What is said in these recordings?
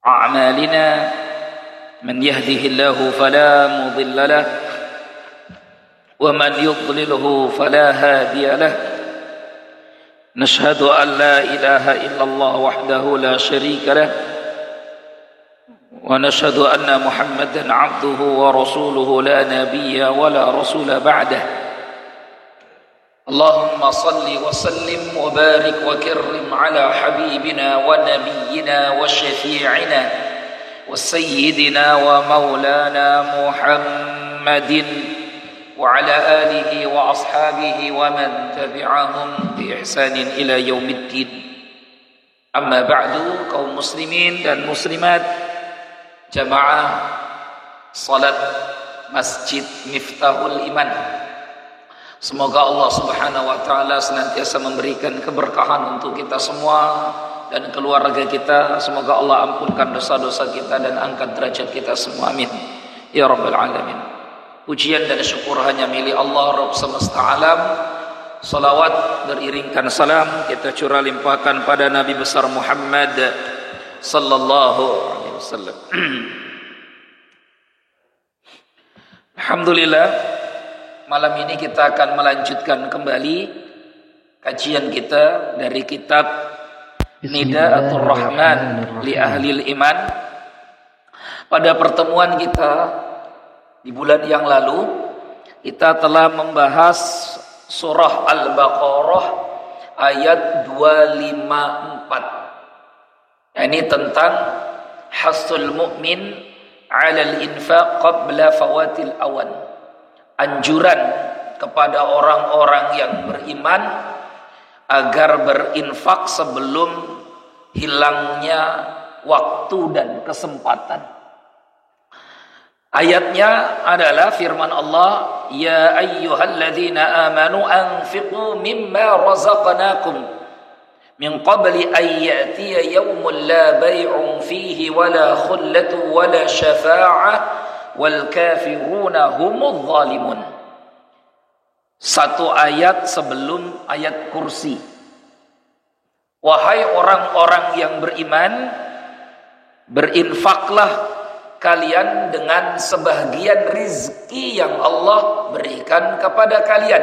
أعمالنا من يهده الله فلا مضل له ومن يضلله فلا هادي له نشهد أن لا إله إلا الله وحده لا شريك له ونشهد أن محمدا عبده ورسوله لا نبي ولا رسول بعده اللهم صل وسلم وبارك وكرم على حبيبنا ونبينا وشفيعنا وسيدنا ومولانا محمد وعلى آله وأصحابه ومن تبعهم بإحسان إلى يوم الدين. أما بعد, kaum muslimin dan muslimat, jamaah salat Masjid Miftahul Iman, semoga Allah Subhanahu wa taala senantiasa memberikan keberkahan untuk kita semua dan keluarga kita. Semoga Allah ampunkan dosa-dosa kita dan angkat derajat kita semua, amin ya rabbal alamin. Pujian dan syukur hanya milik Allah Rabb semesta alam. Salawat beriringkan salam kita curah limpahkan pada Nabi besar Muhammad sallallahu alaihi wasallam. Alhamdulillah, malam ini kita akan melanjutkan kembali kajian kita dari kitab Nidaatul Rahman li Ahlil Iman. Pada pertemuan kita di bulan yang lalu, kita telah membahas surah Al-Baqarah ayat 254. Ini tentang hasul mu'min 'ala al-infaq qabla fawatil awan. Anjuran kepada orang-orang yang beriman agar berinfak sebelum hilangnya waktu dan kesempatan. Ayatnya adalah firman Allah, ya ayyuhalladzina amanu anfiqu mimma razaqnakum min qabli an ya'tiya yawmun la bay'un fihi wala khullatu wala syafa'ah wal kafiruna humudz zalimun. Satu ayat sebelum ayat kursi. Wahai orang-orang yang beriman, berinfaklah kalian dengan sebahagian rizki yang Allah berikan kepada kalian.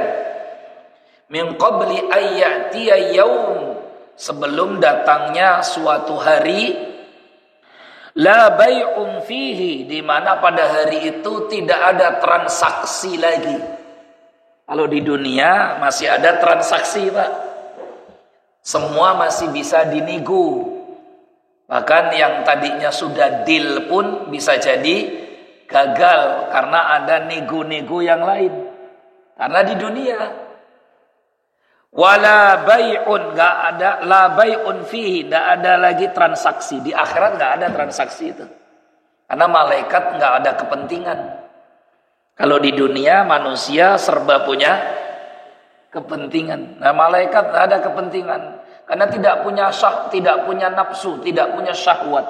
Min qabli ayyatiya yaum, sebelum datangnya suatu hari, la bay'un fihi, di mana pada hari itu tidak ada transaksi lagi. Kalau di dunia masih ada transaksi, Pak. Semua masih bisa dinego. Bahkan yang tadinya sudah deal pun bisa jadi gagal karena ada nego-nego yang lain. Karena di dunia wala bai'un, enggak ada, la bai'un fihi, enggak ada lagi transaksi. Di akhirat enggak ada transaksi itu. Karena malaikat enggak ada kepentingan. Kalau di dunia manusia serba punya kepentingan. Nah, malaikat enggak ada kepentingan. Karena tidak punya nafsu, tidak punya syahwat.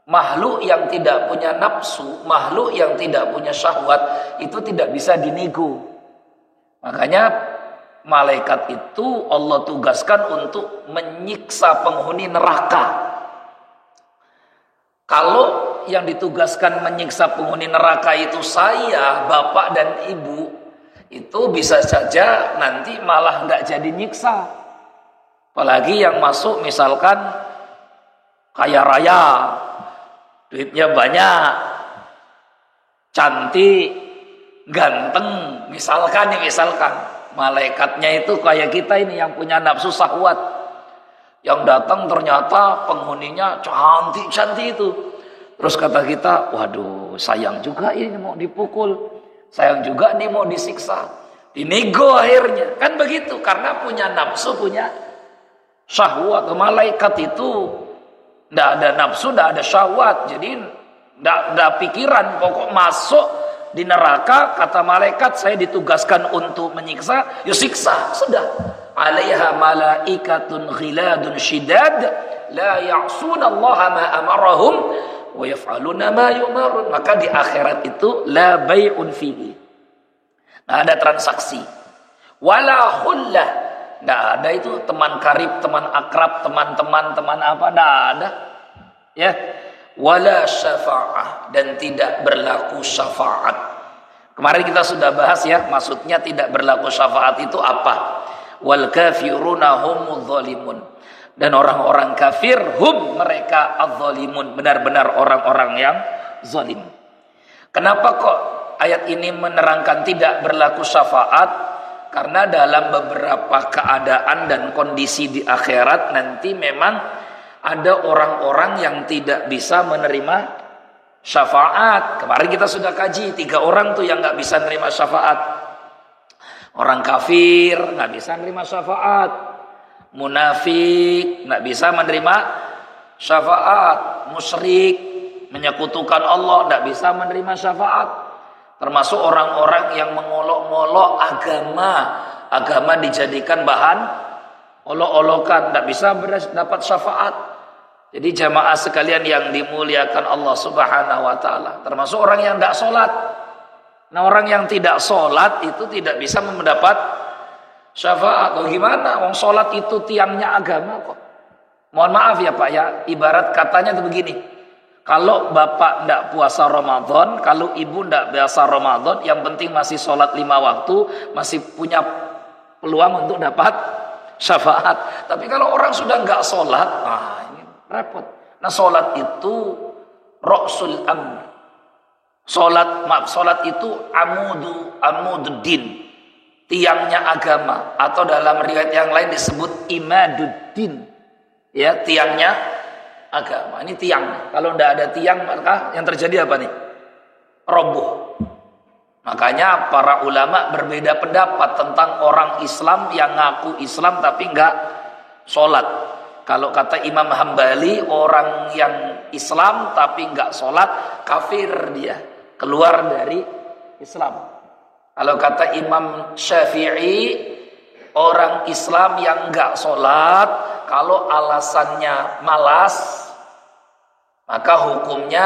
Makhluk yang tidak punya nafsu, makhluk yang tidak punya syahwat, itu tidak bisa dinego. Makanya malaikat itu Allah tugaskan untuk menyiksa penghuni neraka. Kalau yang ditugaskan menyiksa penghuni neraka itu saya, bapak dan ibu, itu bisa saja nanti malah nggak jadi nyiksa. Apalagi yang masuk misalkan kaya raya, duitnya banyak, cantik, ganteng, misalkan malaikatnya itu kayak kita ini yang punya nafsu syahwat, yang datang ternyata penghuninya cantik itu. Terus kata kita, waduh sayang juga ini mau dipukul, sayang juga nih mau disiksa, dinego akhirnya, kan begitu, karena punya nafsu, punya syahwat. Malaikat itu tidak ada nafsu, tidak ada syahwat, jadi tidak ada pikiran, pokok masuk di neraka, kata malaikat saya ditugaskan untuk menyiksa, ya siksa, sudah. Alaiha malaikatun ghiladun shidad la ya'sunallaha ma amarahum wa yaf'aluna ma yumarun. Maka di akhirat itu la bai'un fihi, tidak ada transaksi, wala khullah, tidak ada itu teman karib, teman akrab, teman-teman, teman apa, tidak ada. Ya, wala syafa'ah, dan tidak berlaku syafaat. Kemarin kita sudah bahas ya, maksudnya tidak berlaku syafaat itu apa? Wal kafiruna humudz zalimun, dan orang-orang kafir hum mereka adz-zalimun, benar-benar orang-orang yang zalim. Kenapa kok ayat ini menerangkan tidak berlaku syafaat? Karena dalam beberapa keadaan dan kondisi di akhirat nanti memang ada orang-orang yang tidak bisa menerima syafaat. Kemarin kita sudah kaji 3 orang tuh yang nggak bisa menerima syafaat. Orang kafir nggak bisa menerima syafaat, munafik nggak bisa menerima syafaat, musyrik menyekutukan Allah nggak bisa menerima syafaat. Termasuk orang-orang yang mengolok-olok agama dijadikan bahan olok-olokan, tidak bisa dapat syafaat. Jadi jamaah sekalian yang dimuliakan Allah Subhanahu wa taala, termasuk orang yang tidak sholat. Nah, orang yang tidak sholat itu tidak bisa mendapat syafaat. Oh gimana? Wong sholat itu tiangnya agama kok. Mohon maaf ya Pak ya, ibarat katanya itu begini. Kalau bapak tidak puasa Ramadan, kalau ibu tidak puasa Ramadan, yang penting masih sholat 5 waktu, masih punya peluang untuk dapat syafaat. Tapi kalau orang sudah nggak sholat, ini repot. Nah, sholat itu ra'sul amr. Sholat itu amududdin, tiangnya agama, atau dalam riwayat yang lain disebut imaduddin, ya, tiangnya agama. Ini tiang. Kalau tidak ada tiang, maka yang terjadi apa nih? Roboh. Makanya para ulama berbeda pendapat tentang orang Islam yang ngaku Islam tapi enggak sholat. Kalau kata Imam Hambali, orang yang Islam tapi enggak sholat, kafir dia, keluar dari Islam. Kalau kata Imam Syafi'i, orang Islam yang enggak sholat, kalau alasannya malas, maka hukumnya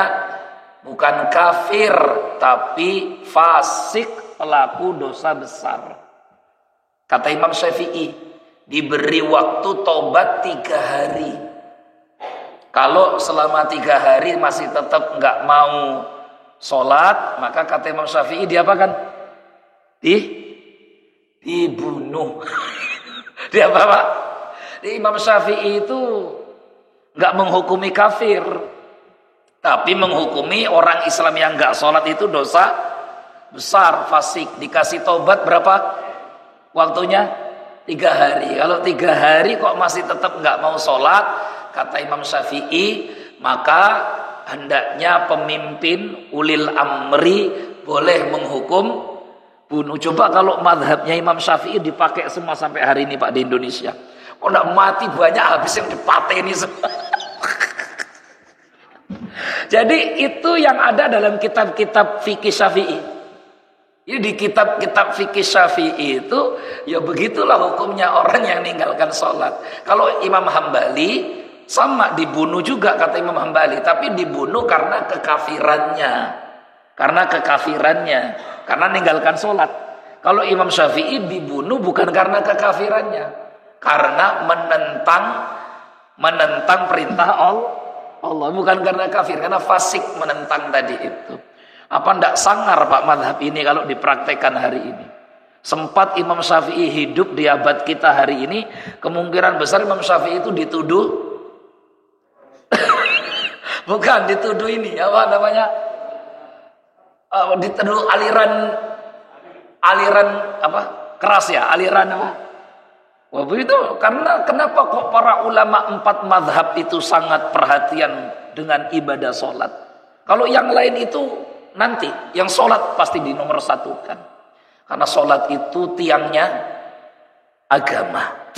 bukan kafir tapi fasik, pelaku dosa besar. Kata Imam Syafi'i, diberi waktu tobat 3 hari. Kalau selama 3 hari masih tetap nggak mau sholat, maka kata Imam Syafi'i diapakan? Dibunuh. Dia apa Pak? Imam Syafi'i itu nggak menghukumi kafir, tapi menghukumi orang Islam yang nggak sholat itu dosa besar, fasik. Dikasih tobat berapa waktunya? 3 hari. Kalau 3 hari kok masih tetap nggak mau sholat, kata Imam Syafi'i, maka hendaknya pemimpin ulil amri boleh menghukum bunuh. Coba kalau madhabnya Imam Syafi'i dipakai semua sampai hari ini Pak di Indonesia, kok nggak mati banyak, habis yang dipateni semua. Jadi itu yang ada dalam kitab-kitab fikih Syafi'i. Jadi di kitab-kitab fikih Syafi'i itu ya begitulah hukumnya orang yang meninggalkan sholat. Kalau Imam Hambali sama, dibunuh juga kata Imam Hambali, tapi dibunuh karena kekafirannya. Karena meninggalkan sholat. Kalau Imam Syafi'i dibunuh bukan karena kekafirannya, karena menentang perintah Allah, bukan karena kafir, karena fasik menentang tadi itu. Apa ndak sangar Pak madhab ini kalau dipraktekkan hari ini? Sempat Imam Syafi'i hidup di abad kita hari ini, kemungkinan besar Imam Syafi'i itu dituduh bukan dituduh ini apa namanya, dituduh aliran apa keras ya, aliran apa. Wah begitu, karena kenapa kok para ulama 4 mazhab itu sangat perhatian dengan ibadah sholat. Kalau yang lain itu nanti, yang sholat pasti dinomorsatukan. Karena sholat itu tiangnya agama.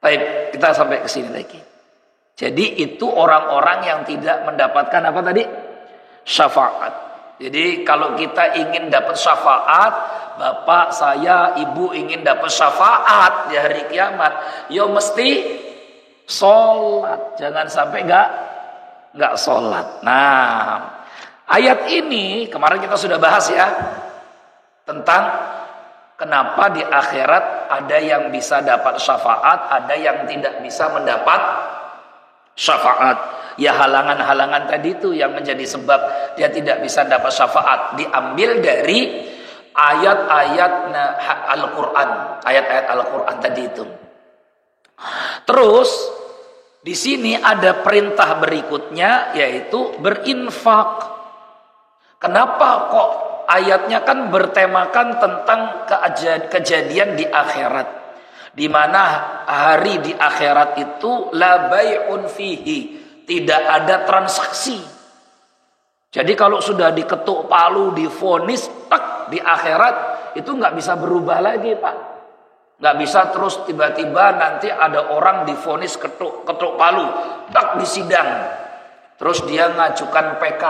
Baik, kita sampai ke sini lagi. Jadi itu orang-orang yang tidak mendapatkan apa tadi? Syafaat. Jadi kalau kita ingin dapat syafaat, bapak, saya, ibu ingin dapat syafaat di hari kiamat, yo mesti sholat. Jangan sampai nggak sholat. Nah, ayat ini kemarin kita sudah bahas ya, tentang kenapa di akhirat ada yang bisa dapat syafaat, ada yang tidak bisa mendapat syafaat. Ya halangan-halangan tadi itu yang menjadi sebab dia tidak bisa dapat syafaat. Diambil dari ayat-ayat Al-Quran. Ayat-ayat Al-Quran tadi itu. Terus di sini ada perintah berikutnya yaitu berinfak. Kenapa kok ayatnya kan bertemakan tentang kejadian di akhirat, di mana hari di akhirat itu la bai'un fihi, tidak ada transaksi. Jadi kalau sudah diketuk palu, divonis tak di akhirat itu nggak bisa berubah lagi, Pak. Nggak bisa terus tiba-tiba nanti ada orang divonis ketuk palu tak di sidang, terus dia ngajukan PK.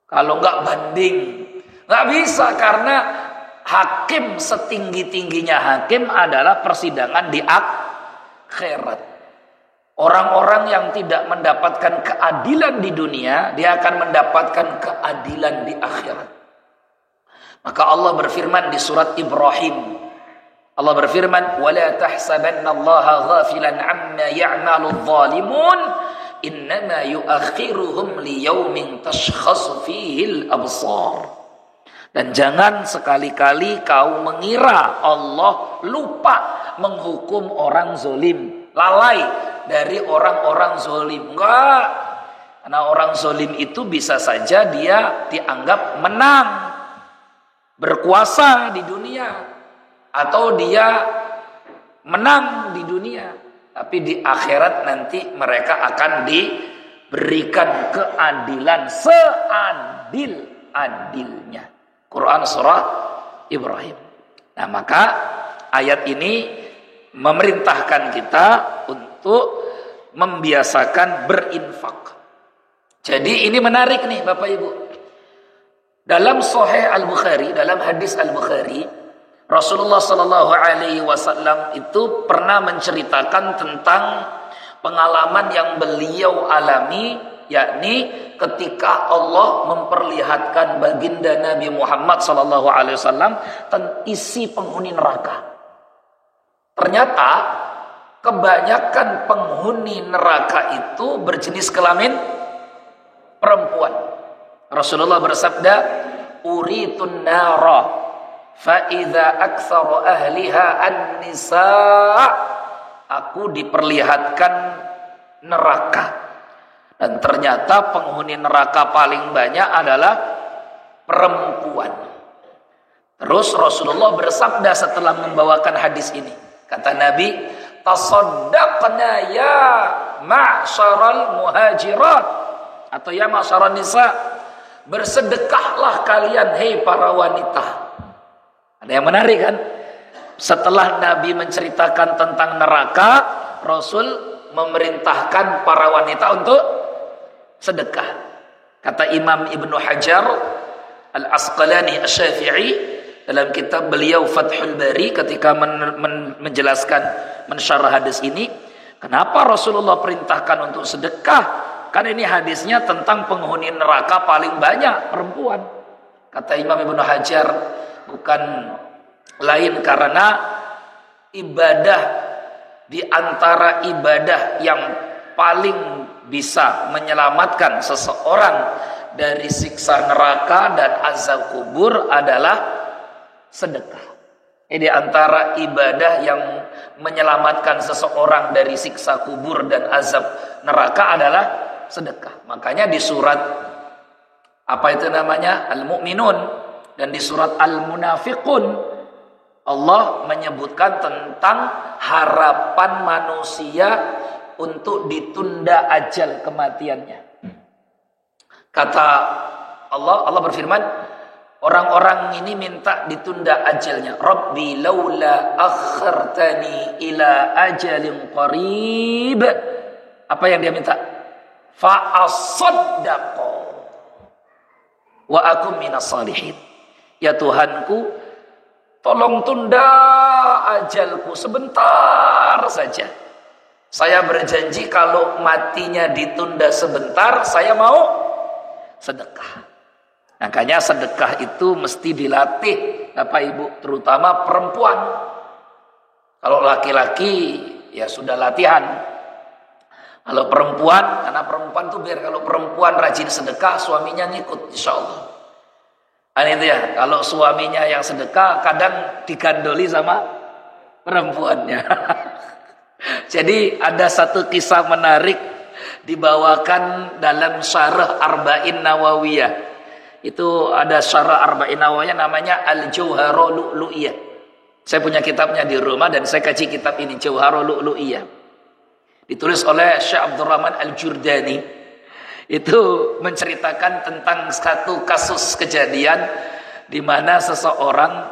Kalau nggak banding, nggak bisa, karena hakim setinggi-tingginya hakim adalah persidangan di akhirat. Orang-orang yang tidak mendapatkan keadilan di dunia, dia akan mendapatkan keadilan di akhirat. Maka Allah berfirman di surat Ibrahim. Allah berfirman, "Wala tahsabannallaha ghafilan 'amma ya'maludz zalimun." Innama yuakhiruhum liyaumin tashkhasu fihil absar. Dan jangan sekali-kali kau mengira Allah lupa menghukum orang zolim, lalai dari orang-orang zolim. Enggak. Karena orang zolim itu bisa saja dia dianggap menang, berkuasa di dunia, atau dia menang di dunia. Tapi di akhirat nanti mereka akan diberikan keadilan seadil-adilnya. Quran surah Ibrahim. Nah, maka ayat ini memerintahkan kita untuk membiasakan berinfak. Jadi ini menarik nih Bapak Ibu. Dalam Sahih Al-Bukhari, dalam hadis Al-Bukhari, Rasulullah Sallallahu Alaihi Wasallam itu pernah menceritakan tentang pengalaman yang beliau alami, yakni ketika Allah memperlihatkan baginda Nabi Muhammad Sallallahu Alaihi Wasallam tentang isi penghuni neraka. Ternyata kebanyakan penghuni neraka itu berjenis kelamin perempuan. Rasulullah bersabda, "Uritun nara fa'idha aktsaru ahliha an-nisa'." Aku diperlihatkan neraka, dan ternyata penghuni neraka paling banyak adalah perempuan. Terus Rasulullah bersabda setelah membawakan hadis ini, kata Nabi, "Tasaddaqna ya ma'syaral muhajirat," atau ya ma'syaral nisa, bersedekahlah kalian hei para wanita. Ada yang menarik kan? Setelah Nabi menceritakan tentang neraka, Rasul memerintahkan para wanita untuk sedekah. Kata Imam Ibnu Hajar Al-Asqalani Asy-Syafi'i dalam kitab beliau Fathul Bari ketika menjelaskan mensyarah hadis ini, kenapa Rasulullah perintahkan untuk sedekah? Kan ini hadisnya tentang penghuni neraka paling banyak perempuan. Kata Imam Ibnu Hajar, bukan lain karena ibadah di antara ibadah yang paling bisa menyelamatkan seseorang dari siksa neraka dan azab kubur adalah sedekah. Di antara ibadah yang menyelamatkan seseorang dari siksa kubur dan azab neraka adalah sedekah. Makanya di surat apa itu namanya? Al-Mu'minun, dan di surat Al-Munafiqun Allah menyebutkan tentang harapan manusia untuk ditunda ajal kematiannya. Kata Allah berfirman, orang-orang ini minta ditunda ajalnya. Rabbi laula akhartani ila ajalin qarib. Apa yang dia minta? Fa asaddaqo wa akum minas salihin. Ya Tuhanku, tolong tunda ajalku sebentar saja. Saya berjanji kalau matinya ditunda sebentar, saya mau sedekah. Makanya sedekah itu mesti dilatih Bapak Ibu, terutama perempuan. Kalau laki-laki ya sudah latihan. Kalau perempuan, karena perempuan tuh biar kalau perempuan rajin sedekah, suaminya ngikut, insya Allah. Itu ya, kalau suaminya yang sedekah, kadang digandoli sama perempuannya. Jadi ada satu kisah menarik dibawakan dalam Syarah Arba'in Nawawiyah. Itu ada Syarah Arba'in Nawawiyah namanya Al-Jauharul Lu'lu'iyah. Saya punya kitabnya di rumah dan saya kaji kitab ini, Jauharul Lu'lu'iyah. Ditulis oleh Syekh Abdurrahman Al-Jurdani. Itu menceritakan tentang satu kasus kejadian di mana seseorang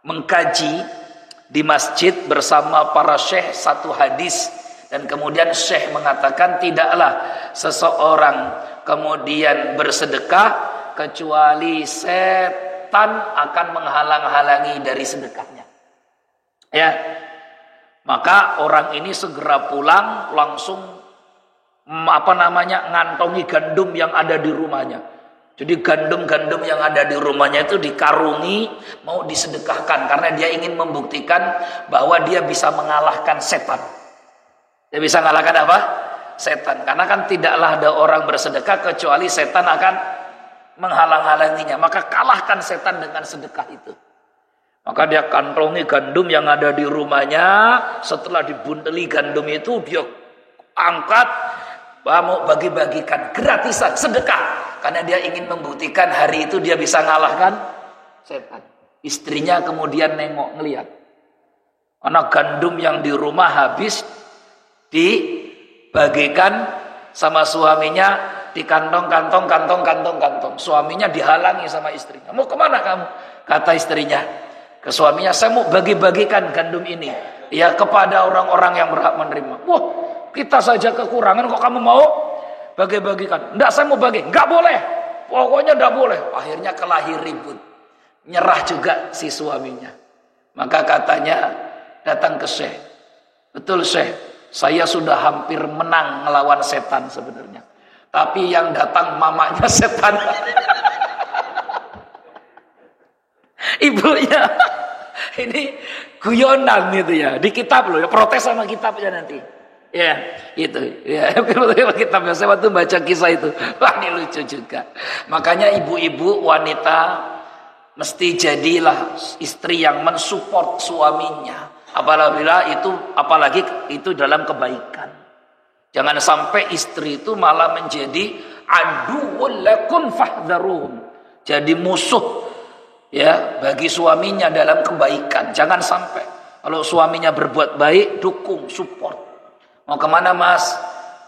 mengkaji di masjid bersama para syekh satu hadis, dan kemudian syekh mengatakan tidaklah seseorang kemudian bersedekah kecuali setan akan menghalang-halangi dari sedekahnya. Ya. Maka orang ini segera pulang, langsung ngantongi gandum yang ada di rumahnya. Jadi gandum-gandum yang ada di rumahnya itu dikarungi, mau disedekahkan karena dia ingin membuktikan bahwa dia bisa mengalahkan setan. Dia bisa mengalahkan apa? Setan. Karena kan tidaklah ada orang bersedekah kecuali setan akan menghalang-halanginya. Maka kalahkan setan dengan sedekah itu. Maka dia kantongi gandum yang ada di rumahnya. Setelah dibunteli gandum itu, dia angkat, mau bagi-bagikan gratisan, sedekah. Karena dia ingin membuktikan hari itu dia bisa ngalahkan setan. Istrinya kemudian ngelihat. Karena gandum yang di rumah habis, dibagikan sama suaminya, di kantong. Suaminya dihalangi sama istrinya. Mau kemana kamu? Kata istrinya ke suaminya, saya mau bagi-bagikan gandum ini ya kepada orang-orang yang berhak menerima. Wah, kita saja kekurangan kok kamu mau bagi-bagikan? Enggak, saya mau bagi. Enggak boleh. Pokoknya enggak boleh. Akhirnya kelahir ribut. Nyerah juga si suaminya. Maka katanya datang ke Syekh. Betul Syekh, saya sudah hampir menang ngelawan setan sebenarnya. Tapi yang datang mamanya setan. Ibunya. Ini guyonan gitu ya. Di kitab loh ya, protes sama kitabnya nanti. Ya, itu. Ya, kitabnya saya waktu baca kisah itu. Wah, ini lucu juga. Makanya ibu-ibu wanita mesti jadilah istri yang mensupport suaminya. Apalagi itu dalam kebaikan. Jangan sampai istri itu malah menjadi aduwwul lakum fahdharuhum. Jadi musuh ya bagi suaminya dalam kebaikan. Jangan sampai. Kalau suaminya berbuat baik, dukung, support. Mau kemana mas?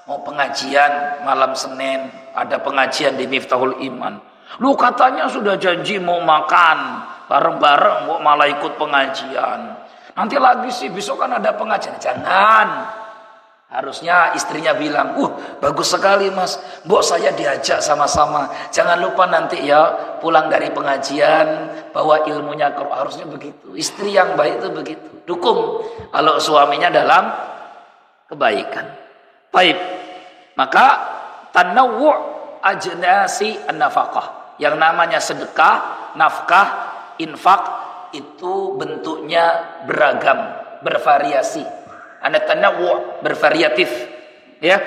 Mau pengajian malam Senin, ada pengajian di Miftahul Iman. Lu katanya sudah janji mau makan bareng-bareng, kok malah ikut pengajian. Nanti lagi sih, besok kan ada pengajian. Jangan. Harusnya istrinya bilang, bagus sekali mas, mbok saya diajak sama-sama. Jangan lupa nanti ya pulang dari pengajian bawa ilmunya. Harusnya begitu. Istri yang baik itu begitu. Dukung kalau suaminya dalam kebaikan. Baik. Maka tanawwu' ajnasi an-nafaqah. Yang namanya sedekah, nafkah, infak itu bentuknya beragam, bervariasi. Ana tanawwu' bervariatif, ya.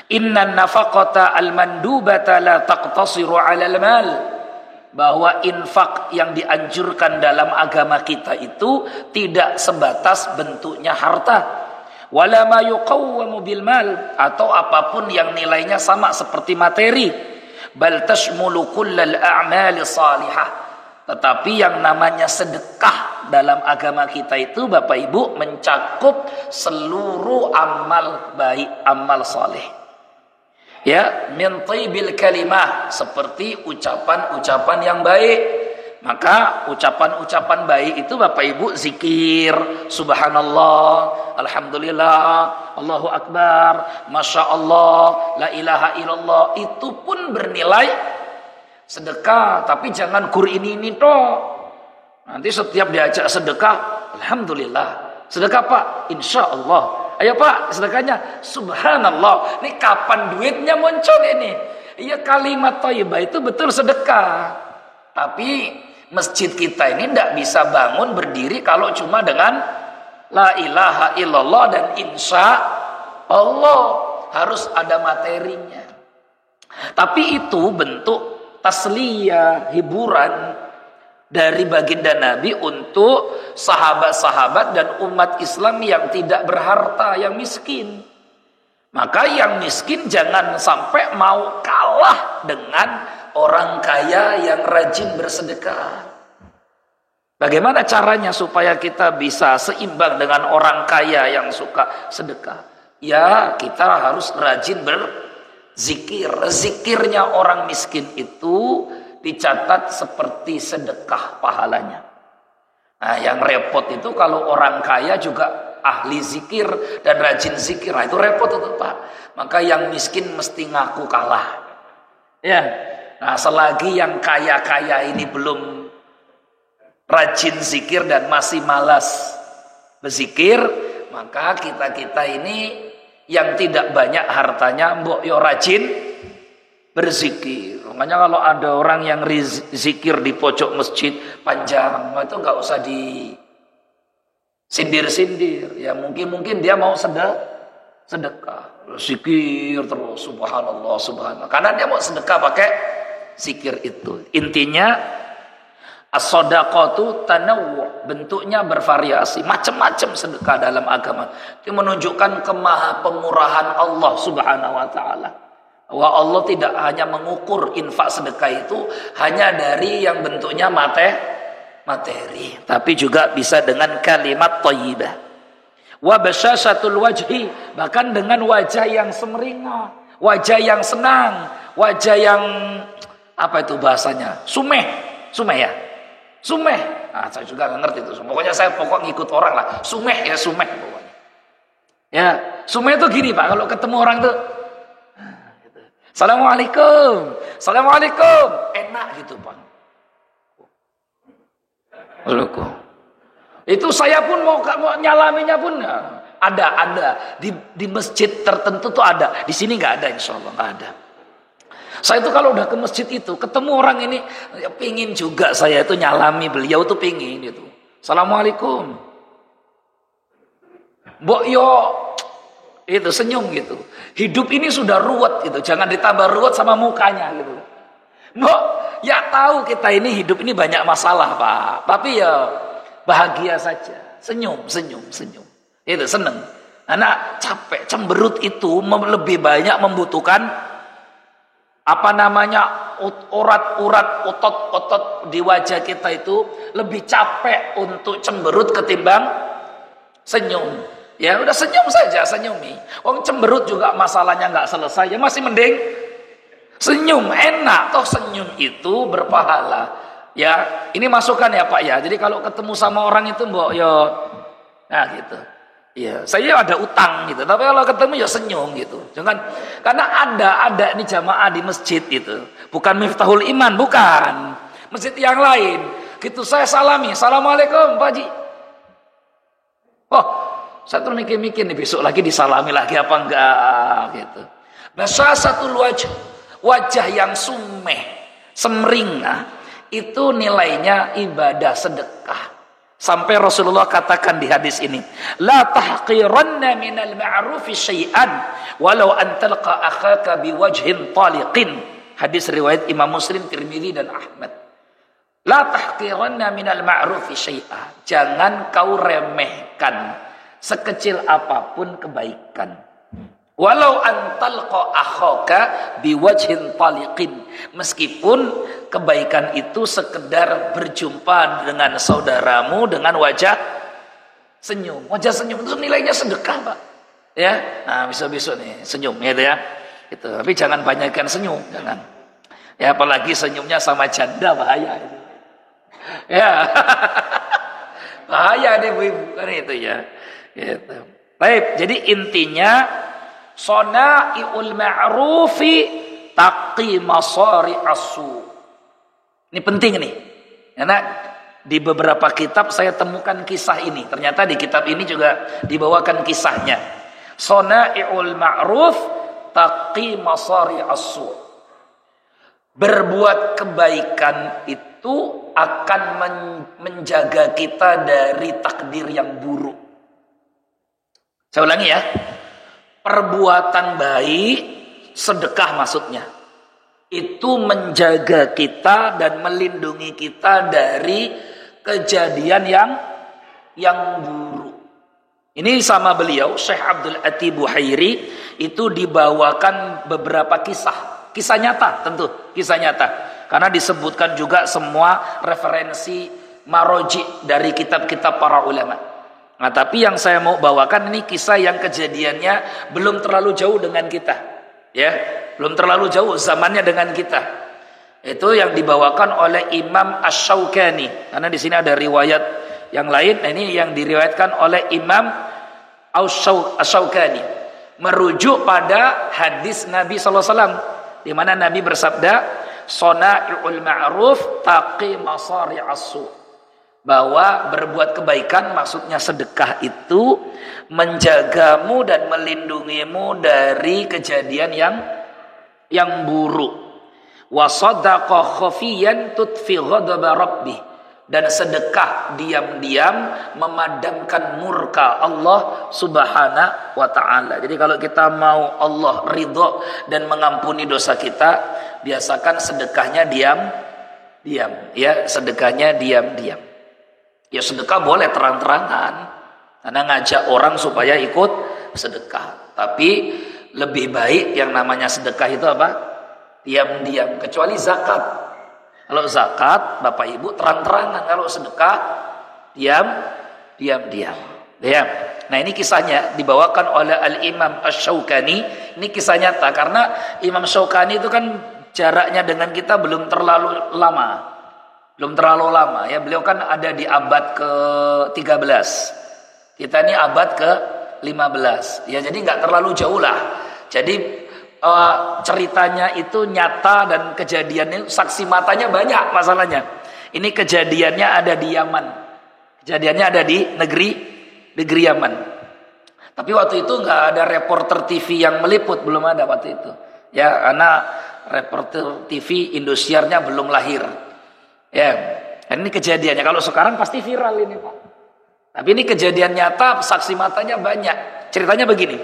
Innan nafaqata al-mandubata la taqtasiru 'ala al-mal. Bahwa infak yang dianjurkan dalam agama kita itu tidak sebatas bentuknya harta. Wala ma yuqawwamu bil mal, atau apapun yang nilainya sama seperti materi. Bal tashmulu kullal a'mali salihah. Tetapi yang namanya sedekah dalam agama kita itu Bapak Ibu mencakup seluruh amal baik, amal soleh. Ya, min tibil kalimah, seperti ucapan-ucapan yang baik. Maka ucapan-ucapan baik itu Bapak Ibu zikir, subhanallah, alhamdulillah, Allahu akbar, masya Allah, la ilaha illallah, itu pun bernilai sedekah. Tapi jangan kur ini toh. Nanti setiap diajak sedekah, alhamdulillah. Sedekah Pak, insya Allah. Ayo Pak, sedekahnya subhanallah. Ini kapan duitnya muncul ini? Iya, kalimat thayyibah itu betul sedekah. Tapi masjid kita ini tidak bisa bangun berdiri kalau cuma dengan la ilaha illallah dan insya Allah, harus ada materinya. Tapi itu bentuk tasliyah, hiburan dari baginda Nabi untuk sahabat-sahabat dan umat Islam yang tidak berharta, yang miskin. Maka yang miskin jangan sampai mau kalah dengan orang kaya yang rajin bersedekah. Bagaimana caranya supaya kita bisa seimbang dengan orang kaya yang suka sedekah? Ya, kita harus rajin berzikir. Zikirnya orang miskin itu dicatat seperti sedekah pahalanya. Nah, yang repot itu kalau orang kaya juga ahli zikir dan rajin zikir. Nah, itu repot itu, Pak. Maka yang miskin mesti ngaku kalah. Ya. Nah, selagi yang kaya-kaya ini belum rajin zikir dan masih malas berzikir, maka kita-kita ini yang tidak banyak hartanya mbok yo rajin berzikir. Makanya kalau ada orang yang zikir di pojok masjid panjang, itu nggak usah disindir-sindir. Ya mungkin dia mau sedekah, zikir terus subhanallah subhanallah. Karena dia mau sedekah pakai zikir itu. Intinya as-shadaqatu tanawwu', bentuknya bervariasi, macam-macam sedekah dalam agama. Itu menunjukkan kemaha-pemurahan Allah Subhanahu wa taala. Bahwa Allah tidak hanya mengukur infak sedekah itu hanya dari yang bentuknya materi, tapi juga bisa dengan kalimat thayyibah. Wa basyasatul wajhi, bahkan dengan wajah yang semeringah, wajah yang senang, wajah yang apa itu bahasanya? Sumeh ya. Sumeh, nah, saya juga nggak ngerti itu. Pokoknya saya ngikut orang lah. Sumeh ya sumeh pokoknya. Ya, sumeh itu gini Pak, kalau ketemu orang tuh, gitu. Assalamualaikum, enak gitu Pak. Loh, itu saya pun mau nyalaminya pun ada di masjid tertentu tuh ada. Di sini nggak ada, insya Allah nggak ada. Saya itu kalau udah ke masjid itu ketemu orang ini ya pingin juga saya itu nyalami beliau tuh pingin itu. Assalamualaikum. Mbok yo itu senyum gitu. Hidup ini sudah ruwet gitu. Jangan ditambah ruwet sama mukanya gitu. Mbok ya tahu kita ini hidup ini banyak masalah Pak. Tapi ya bahagia saja. Senyum. Itu seneng. Karena capek, cemberut itu lebih banyak membutuhkan urat-urat otot di wajah kita itu lebih capek untuk cemberut ketimbang senyum. Ya udah senyum saja, senyumi. Wong cemberut juga masalahnya nggak selesai, ya masih mending senyum, enak. Toh senyum itu berpahala. Ya, ini masukan ya Pak ya. Jadi kalau ketemu sama orang itu mbok yo, nah gitu. Iya, saya ada utang gitu. Tapi kalau ketemu ya senyum gitu. Jangan, karena ada nih jamaah di masjid itu. Bukan Miftahul Iman, bukan. Masjid yang lain. Gitu saya salami. Assalamualaikum Pak Haji. Oh, saya tuh mikir-mikir nih besok lagi disalami lagi apa enggak gitu. Basyasatul wajah yang sumeh, semringah, itu nilainya ibadah sedekah. Sampai Rasulullah katakan di hadis ini, la tahqiranna minal ma'rufi syai'an walau an talqa akhaka biwajhin taliqin. Hadis riwayat Imam Muslim, Tirmidzi dan Ahmad. La tahqiranna minal ma'rufi syai'an. Jangan kau remehkan sekecil apapun kebaikan. Walau an talqa akhaka biwajhin taliqin. Meskipun kebaikan itu sekedar berjumpa dengan saudaramu dengan wajah senyum. Wajah senyum itu nilainya sedekah, Pak. Ya. Nah, besok-besok nih senyum gitu ya. Itu. Tapi jangan banyakkan senyum, jangan. Ya, apalagi senyumnya sama janda bahaya itu. Ya. Bahaya deh Bu-ibu kan itu ya. Gitu. Baik, jadi intinya Sona'iul ma'rufi taqi masari asu. Ini penting nih. Karena di beberapa kitab saya temukan kisah ini. Ternyata di kitab ini juga dibawakan kisahnya. Sona'iul ma'ruf taqi masari asu. Berbuat kebaikan itu akan menjaga kita dari takdir yang buruk. Saya ulangi ya. perbuatan baik, sedekah maksudnya, itu menjaga kita dan melindungi kita dari kejadian yang buruk. Ini sama beliau Syekh Abdul Ati Buhairi itu dibawakan beberapa kisah nyata, tentu kisah nyata, karena disebutkan juga semua referensi maroji dari kitab-kitab para ulama. Nah, tapi yang saya mau bawakan ini kisah yang kejadiannya belum terlalu jauh dengan kita, ya, belum terlalu jauh zamannya dengan kita. Itu yang dibawakan oleh Imam Asy-Syaukani, karena di sini ada riwayat yang lain. Nah, ini yang diriwayatkan oleh Imam Asy-Syaukani, merujuk pada hadis Nabi SAW, di mana Nabi bersabda, "Shana'i'ul ma'ruf taqi masari'as su'." Bahwa berbuat kebaikan, maksudnya sedekah, itu menjagamu dan melindungimu dari kejadian yang buruk. Wa shadaqa khafiyan tutfi ghadaba rabbih, dan sedekah diam-diam memadamkan murka Allah Subhanahu wa taala. Jadi kalau kita mau Allah ridho dan mengampuni dosa kita, biasakan sedekahnya diam-diam, ya, sedekahnya diam-diam. Ya, sedekah boleh terang-terangan, karena ngajak orang supaya ikut sedekah. Tapi lebih baik yang namanya sedekah itu apa? Diam-diam. Kecuali zakat. Kalau zakat, Bapak Ibu terang-terangan. Kalau sedekah, diam-diam. Ya. Nah, ini kisahnya dibawakan oleh Al-Imam Asy-Syaukani. Ini kisah nyata, karena Imam Syaukani itu kan jaraknya dengan kita belum terlalu lama. Ya, beliau kan ada di abad ke-13. Kita ini abad ke-15. Ya, jadi nggak terlalu jauh lah. Jadi ceritanya itu nyata dan kejadiannya saksi matanya banyak masalahnya. Ini kejadiannya ada di Yaman. Kejadiannya ada di negeri Yaman. Tapi waktu itu nggak ada reporter TV yang meliput, belum ada waktu itu. Ya, karena reporter TV Indosiarnya belum lahir. Ya, ini kejadiannya. Kalau sekarang pasti viral ini, Pak. Tapi ini kejadian nyata, saksi matanya banyak. Ceritanya begini.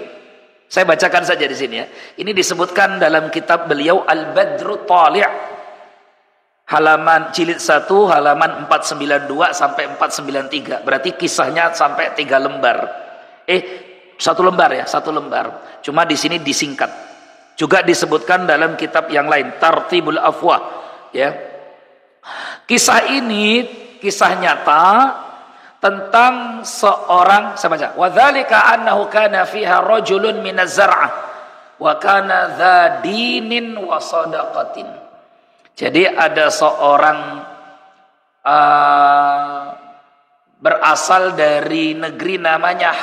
Saya bacakan saja di sini, ya. Ini disebutkan dalam kitab beliau Al-Badru Thali', halaman jilid 1, halaman 492 sampai 493. Berarti kisahnya sampai 3 lembar. 1 lembar ya, 1 lembar. Cuma di sini disingkat. Juga disebutkan dalam kitab yang lain, Tartibul Afwah, ya. Kisah ini kisah nyata tentang seorang, saya baca, wa dzalika annahu kana fiha rajulun minaz zar'ah wa kana dza dinin wa sadaqatin. Jadi ada seorang berasal dari negeri namanya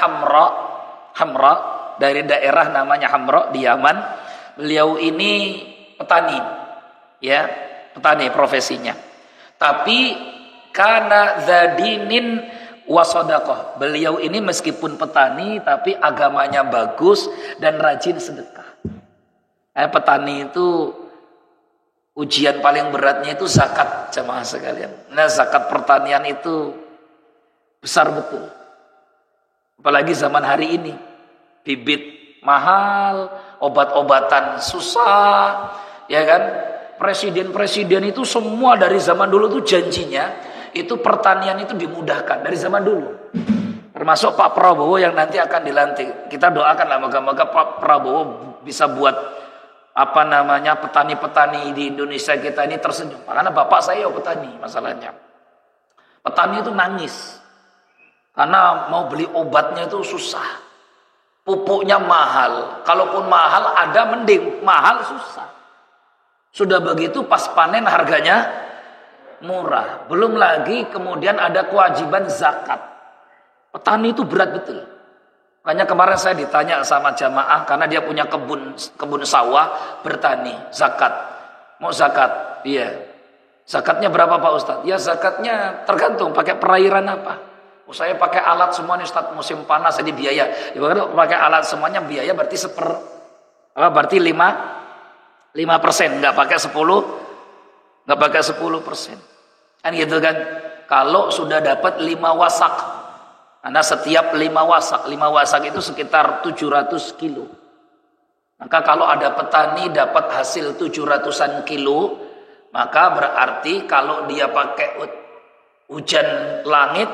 Hamra, dari daerah namanya Hamra di Yaman. Beliau ini petani, ya, petani profesinya. Tapi karena zadinin wasodaqah, beliau ini meskipun petani tapi agamanya bagus dan rajin sedekah. Petani itu ujian paling beratnya itu zakat, jemaah sekalian. Nah, zakat pertanian itu besar betul. Apalagi zaman hari ini, bibit mahal, obat-obatan susah, ya kan? Presiden-presiden itu semua dari zaman dulu tuh janjinya itu pertanian itu dimudahkan dari zaman dulu. Termasuk Pak Prabowo yang nanti akan dilantik. Kita doakan lah moga-moga Pak Prabowo bisa buat petani-petani di Indonesia kita ini tersenyum. Karena bapak saya petani, masalahnya. Petani itu nangis karena mau beli obatnya itu susah. Pupuknya mahal. Kalaupun mahal ada mending, mahal susah. Sudah begitu pas panen harganya murah. Belum lagi kemudian ada kewajiban zakat. Petani itu berat betul. Makanya kemarin saya ditanya sama jamaah karena dia punya kebun sawah, bertani, zakat. Mau zakat? Iya. Zakatnya berapa Pak Ustadz? Ya zakatnya tergantung pakai perairan apa. Saya pakai alat semua nih Ustadz, musim panas jadi biaya. Ya, pakai alat semuanya biaya berarti berarti 5%, nggak pakai 10%, kan gitu kan? Kalau sudah dapat 5 wasak, karena setiap 5 wasak itu sekitar 700 kilo. Maka kalau ada petani dapat hasil 700-an kilo, maka berarti kalau dia pakai hujan langit,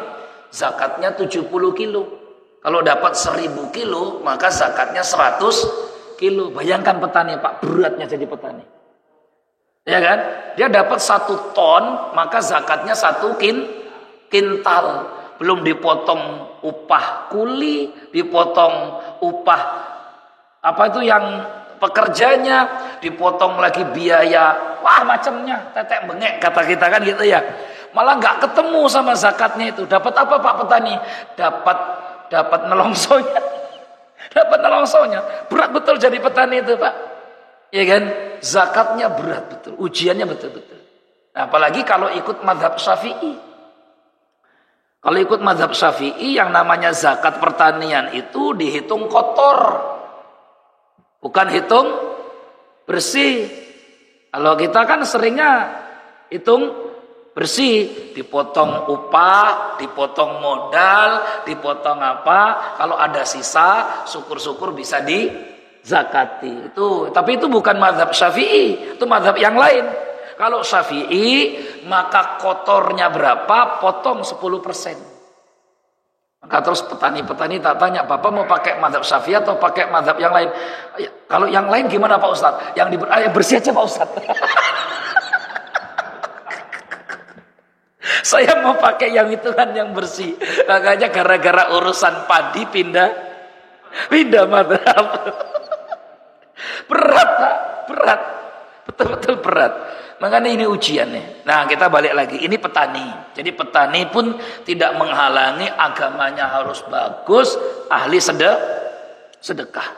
zakatnya 70 kilo. Kalau dapat 1000 kilo, maka zakatnya 100 kilo. Bayangkan petani Pak, beratnya jadi petani. Ya kan? Dia dapat 1 ton, maka zakatnya 1 kintal. Belum dipotong upah kuli, dipotong upah apa itu yang pekerjanya, dipotong lagi biaya, wah macamnya, tetek bengek kata kita kan gitu ya. Malah nggak ketemu sama zakatnya itu. Dapat apa Pak petani? Dapat nelongsonya. Dapat nelongsonya. Berat betul jadi petani itu Pak. Ya kan? Zakatnya berat betul, ujiannya betul-betul. Nah, apalagi kalau ikut mazhab Syafi'i. Kalau ikut mazhab Syafi'i yang namanya zakat pertanian itu dihitung kotor. Bukan hitung bersih. Kalau kita kan seringnya hitung bersih, dipotong upah, dipotong modal, dipotong apa. Kalau ada sisa, syukur-syukur bisa dizakati. Itu, tapi itu bukan mazhab Syafi'i, itu mazhab yang lain. Kalau Syafi'i, maka kotornya berapa, potong 10%. Maka terus petani-petani tak tanya, Bapak mau pakai mazhab Syafi'i atau pakai mazhab yang lain? Kalau yang lain gimana Pak Ustadz? Yang bersih aja Pak Ustadz. Saya mau pakai yang itu kan yang bersih. Makanya gara-gara urusan padi pindah mazhab. Berat Pak, berat. Betul-betul berat. Makanya ini ujiannya. Nah, kita balik lagi. Ini petani. Jadi petani pun tidak menghalangi agamanya harus bagus, ahli sedekah.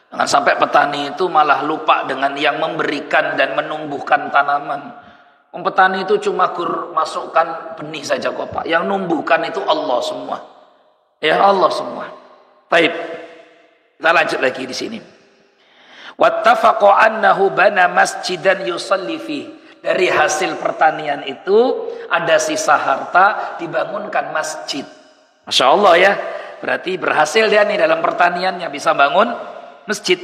Jangan sampai petani itu malah lupa dengan yang memberikan dan menumbuhkan tanaman. Petani itu cuma masukkan benih saja kok Pak. Yang numbuhkan itu Allah semua. Ya Allah semua. Baik. Kita lanjut lagi di sini. Wattafaqu annahu bana masjidan yusalli fihi. Dari hasil pertanian itu ada sisa harta, dibangunkan masjid. Masya Allah ya. Berarti berhasil dia nih dalam pertaniannya, bisa bangun masjid.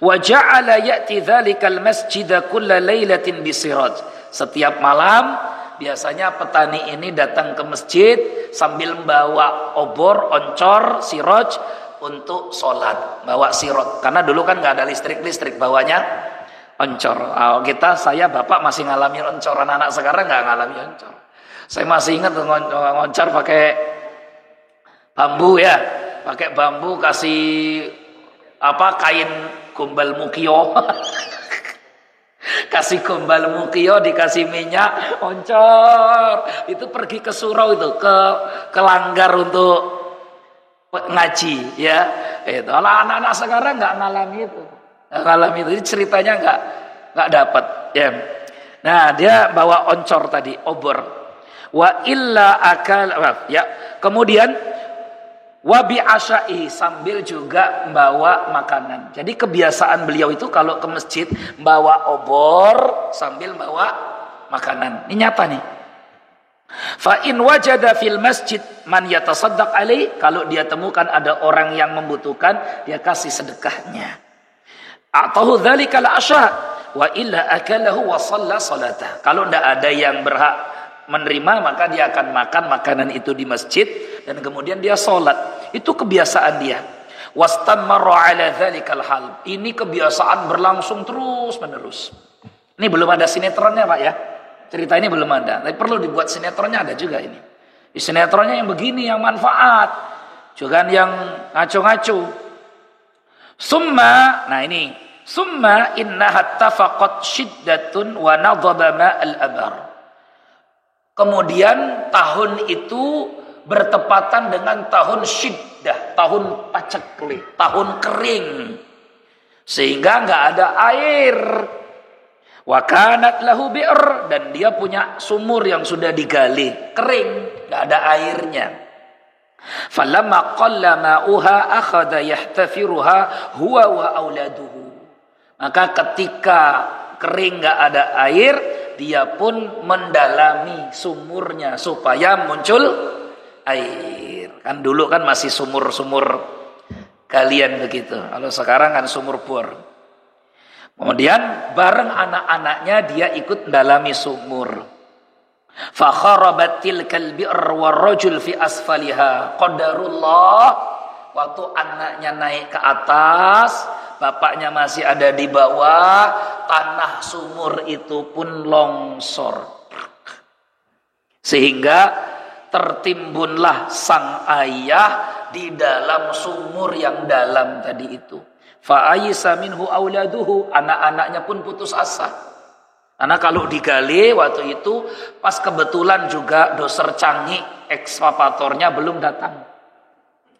Wa ja'ala ya'ti dzalikal masjida kulla lailatin bisiraj. Setiap malam biasanya petani ini datang ke masjid sambil membawa obor, oncor, siraj untuk sholat. Bawa siraj. Karena dulu kan nggak ada listrik, bawanya oncor. Saya bapak masih ngalami oncor. Anak-anak sekarang nggak ngalami oncor. Saya masih ingat oncor pakai bambu ya, pakai bambu kasih kain gombal mukio. Kasih gombal mukio, dikasih minyak, oncor. Itu pergi ke surau itu, ke Langgar untuk ngaji ya. Itu anak-anak sekarang nggak ngalami itu. Ngalami itu, ceritanya nggak dapat ya. Nah, dia bawa oncor tadi, obor. Wa illa akal ya. Kemudian wa bi asyai, sambil juga membawa makanan. Jadi kebiasaan beliau itu kalau ke masjid bawa obor sambil bawa makanan. Ini nyata nih. Fa in wajada fil masjid man yatasaddaq alai, kalau dia temukan ada orang yang membutuhkan, dia kasih sedekahnya. Atahu dzalikal asya wa illa akalahu wa shalla salatah. Kalau tidak ada yang berhak menerima, maka dia akan makan makanan itu di masjid dan kemudian dia sholat. Itu kebiasaan dia. Wastammarra ala dzalikal hal. Ini kebiasaan berlangsung terus menerus. Ini belum ada sinetronnya Pak ya. Cerita ini belum ada. Tapi perlu dibuat sinetronnya, ada juga ini. Di sinetronnya yang begini, yang manfaat. Juga yang ngaco-ngaco. Summa, nah ini. Summa innaha tafaqat syiddatun wa nadhaba ma'al abar. Kemudian tahun itu bertepatan dengan tahun syiddah, tahun pacekli, tahun kering. Sehingga nggak ada air. Wa kanat lahu bi'r, dan dia punya sumur yang sudah digali, kering, nggak ada airnya. Falamma qalla ma'uha akhadha yahtafiruha huwa wa auladuhu. Maka ketika kering nggak ada air, dia pun mendalami sumurnya supaya muncul air. Kan dulu kan masih sumur-sumur galian begitu. Kalau sekarang kan sumur bor. Kemudian bareng anak-anaknya dia ikut dalami sumur. Fa kharabat tilkal bi'r warrajul fi asfaliha. Qadarullah, waktu anaknya naik ke atas, bapaknya masih ada di bawah, tanah sumur itu pun longsor. Sehingga tertimbunlah sang ayah di dalam sumur yang dalam tadi itu. Fa ayisa minhu auladuhu, anak-anaknya pun putus asa. Karena kalau digali waktu itu pas kebetulan juga doser canggih ekskavatornya belum datang.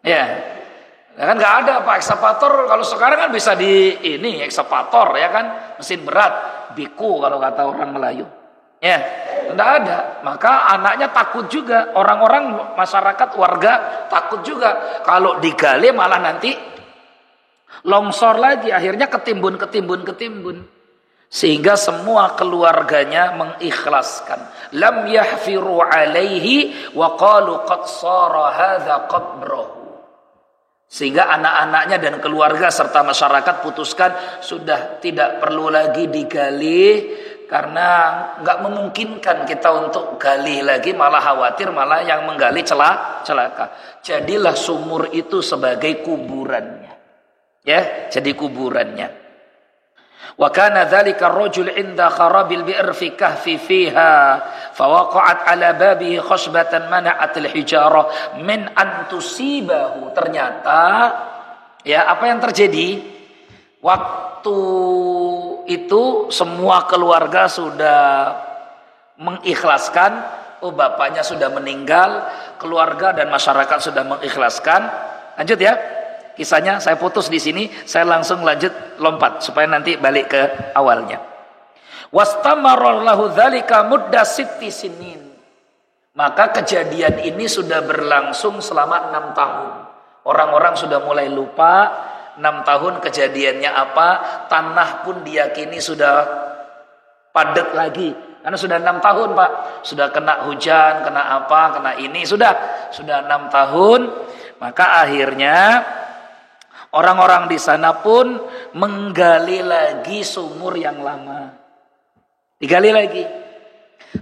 Ya kan nggak ada Pak ekskavator. Kalau sekarang kan bisa di ini ekskavator ya kan, mesin berat, biku kalau kata orang Melayu. Ya, tidak ada. Maka anaknya takut juga. Orang-orang masyarakat warga takut juga. Kalau digali malah nanti longsor lagi. Akhirnya ketimbun. Sehingga semua keluarganya mengikhlaskan. Lam yahfiru alaihi wa qalu qad sara hadza qabrahu. Sehingga anak-anaknya dan keluarga serta masyarakat putuskan sudah tidak perlu lagi digali. Karena nggak memungkinkan kita untuk gali lagi, malah khawatir malah yang menggali celaka. Jadilah sumur itu sebagai kuburannya. Ya, jadi kuburannya. Wa kana dzalika ar-rajul 'inda kharabil bi'r fi kahfi fiha fa waqa'at 'ala babihi khashbatan mana'at al-hijarah min an tusibahu. Ternyata ya apa yang terjadi? Waktu itu semua keluarga sudah mengikhlaskan, oh bapaknya sudah meninggal, keluarga dan masyarakat sudah mengikhlaskan. Lanjut ya. Kisahnya saya putus di sini, saya langsung lanjut lompat supaya nanti balik ke awalnya. Wastamara lahu dzalika mudda 6 sinin. Maka kejadian ini sudah berlangsung selama 6 tahun. Orang-orang sudah mulai lupa 6 tahun kejadiannya apa, tanah pun diyakini sudah padat lagi. Karena sudah 6 tahun Pak, sudah kena hujan, kena apa, kena ini, sudah 6 tahun. Maka akhirnya orang-orang di sana pun menggali lagi sumur yang lama. Digali lagi.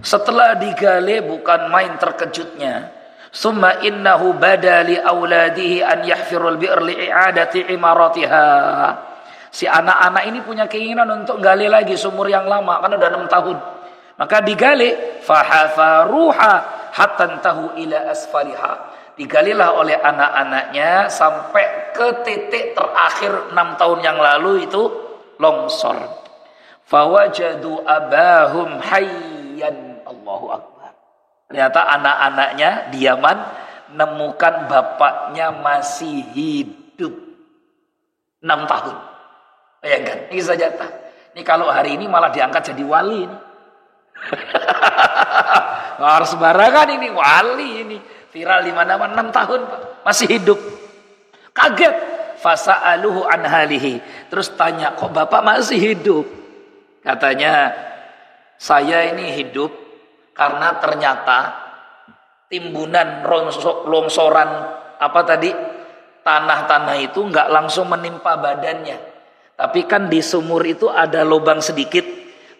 Setelah digali bukan main terkejutnya. Summa innahu badali auladihi an yahfirul bi'r li'adati imaratiha. Si anak-anak ini punya keinginan untuk gali lagi sumur yang lama karena udah 6 tahun. Maka digali fahafaruha hatta tahu ila asfaliha. Digalilah oleh anak-anaknya sampai ke titik terakhir 6 tahun yang lalu itu longsor. Fawajadu abahum hayyan. Allahu akbar. Ternyata anak-anaknya diaman menemukan bapaknya masih hidup 6 tahun. Bayangkan, ini saja. Ini kalau hari ini malah diangkat jadi wali ini. Harus sembarangan ini wali ini. Viral di mana-mana 6 tahun Pak, masih hidup. Kaget. Fasa'aluhu an halihi. Terus tanya, kok bapak masih hidup? Katanya, saya ini hidup karena ternyata timbunan longsoran apa tadi tanah-tanah itu nggak langsung menimpa badannya, tapi kan di sumur itu ada lubang sedikit,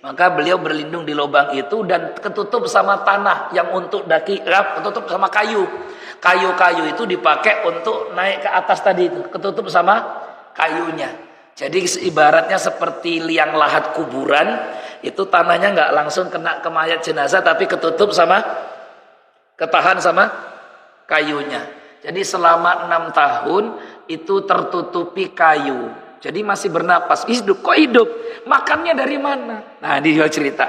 maka beliau berlindung di lubang itu dan ketutup sama tanah yang untuk daki, ketutup sama kayu itu dipakai untuk naik ke atas tadi itu, ketutup sama kayunya. Jadi ibaratnya seperti liang lahat kuburan, itu tanahnya nggak langsung kena ke mayat jenazah, tapi ketutup sama, ketahan sama kayunya. Jadi selama 6 tahun itu tertutupi kayu. Jadi masih bernapas, hidup. Kok hidup? Makannya dari mana? Nah, dia cerita.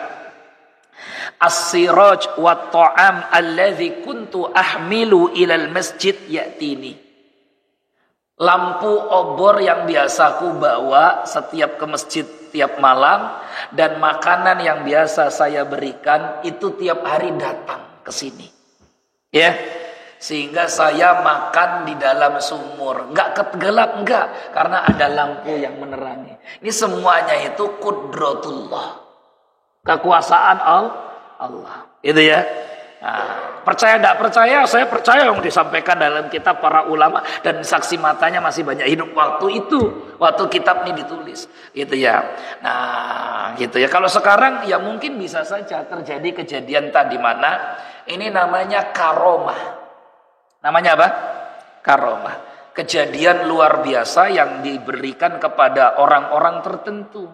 As-siraj wa ta'am alladzi kuntu ahmilu ilal masjid ya'tini. Lampu obor yang biasa aku bawa setiap ke masjid tiap malam, dan makanan yang biasa saya berikan itu tiap hari datang ke sini. Ya, sehingga saya makan di dalam sumur, enggak gelap, enggak, karena ada lampu yang menerangi. Ini semuanya itu qudratullah, kekuasaan Allah. Itu ya. Nah, percaya tidak percaya, saya percaya yang disampaikan dalam kitab para ulama dan saksi matanya masih banyak hidup waktu itu, waktu kitab ini ditulis, gitu ya. Nah, gitu ya. Kalau sekarang ya mungkin bisa saja terjadi kejadian tadi mana ini namanya karomah. Namanya apa? Karomah. Kejadian luar biasa yang diberikan kepada orang-orang tertentu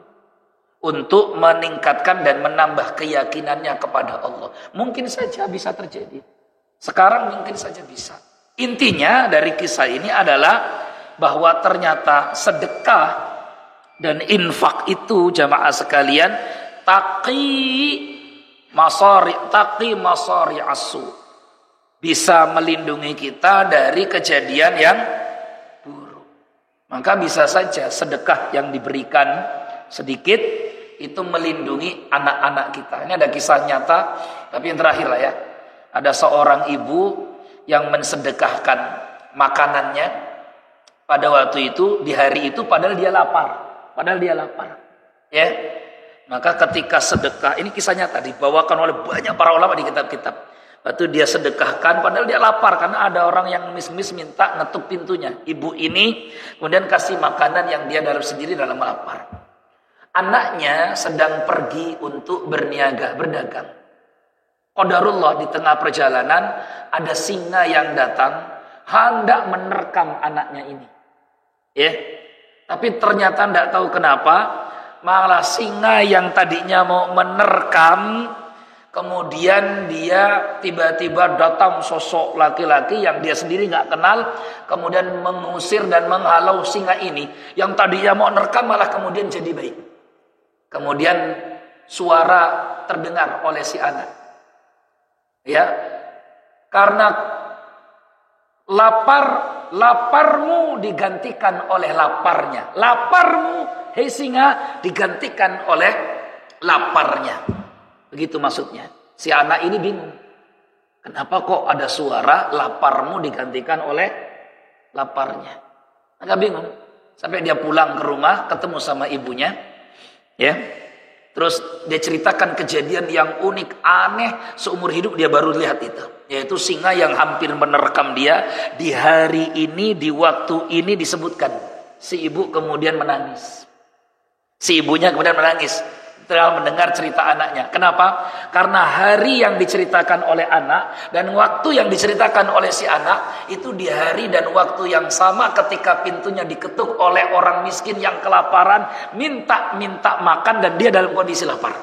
untuk meningkatkan dan menambah keyakinannya kepada Allah. Mungkin saja bisa terjadi. Sekarang mungkin saja bisa. Intinya dari kisah ini adalah bahwa ternyata sedekah dan infak itu jamaah sekalian taqi masari asu. Bisa melindungi kita dari kejadian yang buruk. Maka bisa saja sedekah yang diberikan sedikit itu melindungi anak-anak kita. Ini ada kisah nyata, tapi yang terakhir lah ya. Ada seorang ibu yang mensedekahkan makanannya pada waktu itu, di hari itu padahal dia lapar. Ya. Maka ketika sedekah, ini kisah nyata dibawakan oleh banyak para ulama di kitab-kitab. Waktu dia sedekahkan padahal dia lapar karena ada orang yang ngemis-ngemis minta ngetuk pintunya. Ibu ini kemudian kasih makanan yang dia dalam sendiri dalam lapar. Anaknya sedang pergi untuk berniaga, berdagang. Qadarullah di tengah perjalanan ada singa yang datang hendak menerkam anaknya ini. Ya. Tapi ternyata tidak tahu kenapa malah singa yang tadinya mau menerkam kemudian dia tiba-tiba datang sosok laki-laki yang dia sendiri nggak kenal kemudian mengusir dan menghalau singa ini yang tadinya mau menerkam malah kemudian jadi baik. Kemudian suara terdengar oleh si anak. Ya. Karena laparmu digantikan oleh laparnya. Laparmu, hei singa, digantikan oleh laparnya. Begitu maksudnya. Si anak ini bingung. Kenapa kok ada suara laparmu digantikan oleh laparnya? Agak bingung. Sampai dia pulang ke rumah, ketemu sama ibunya. Ya, terus dia ceritakan kejadian yang unik, aneh, seumur hidup dia baru lihat itu. Yaitu singa yang hampir menerkam dia di hari ini, di waktu ini disebutkan. Si ibu kemudian menangis. Si ibunya kemudian menangis setelah mendengar cerita anaknya. Kenapa? Karena hari yang diceritakan oleh anak dan waktu yang diceritakan oleh si anak itu di hari dan waktu yang sama ketika pintunya diketuk oleh orang miskin yang kelaparan, minta makan dan dia dalam kondisi lapar.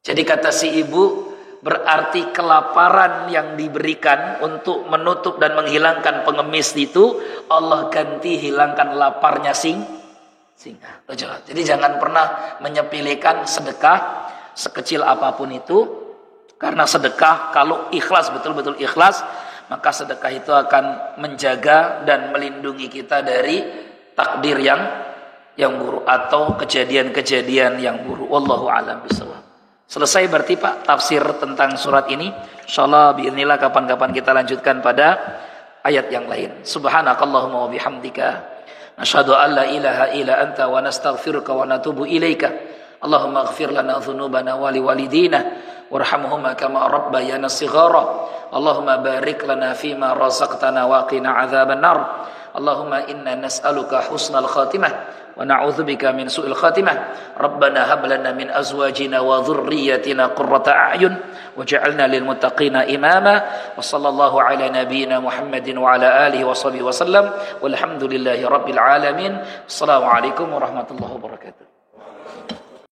Jadi kata si ibu, berarti kelaparan yang diberikan untuk menutup dan menghilangkan pengemis itu Allah ganti hilangkan laparnya singa. Jadi jangan pernah menyepelekan sedekah sekecil apapun itu, karena sedekah kalau ikhlas, betul-betul ikhlas, maka sedekah itu akan menjaga dan melindungi kita dari takdir yang buruk atau kejadian-kejadian yang buruk. Wallahu a'lam bishawab. Selesai berarti Pak tafsir tentang surat ini. Insyaallah biidznillah kapan-kapan kita lanjutkan pada ayat yang lain. Subhanakallahumma wa bihamdika asyhadu an la ilaha illa anta wa nastaghfiruka wa natubu ilaika. Allahumma ighfir lana dhunubana wa liwalidina warhamhuma kama rabbayana shighara. Allahumma barik lana fima razaqtana wa qina adzaban nar. Allahumma inna nas'aluka husnal khatimah wa na'udzubika min su'il khatimah. Rabbana hab lana min azwajina wa dhurriyyatina qurrata a'yun waj'alna lil muttaqina imama. Wa sallallahu ala nabiyyina Muhammadin wa ala alihi wa sahbihi wa sallam. Walhamdulillahi rabbil alamin. Assalamualaikum warahmatullahi wabarakatuh.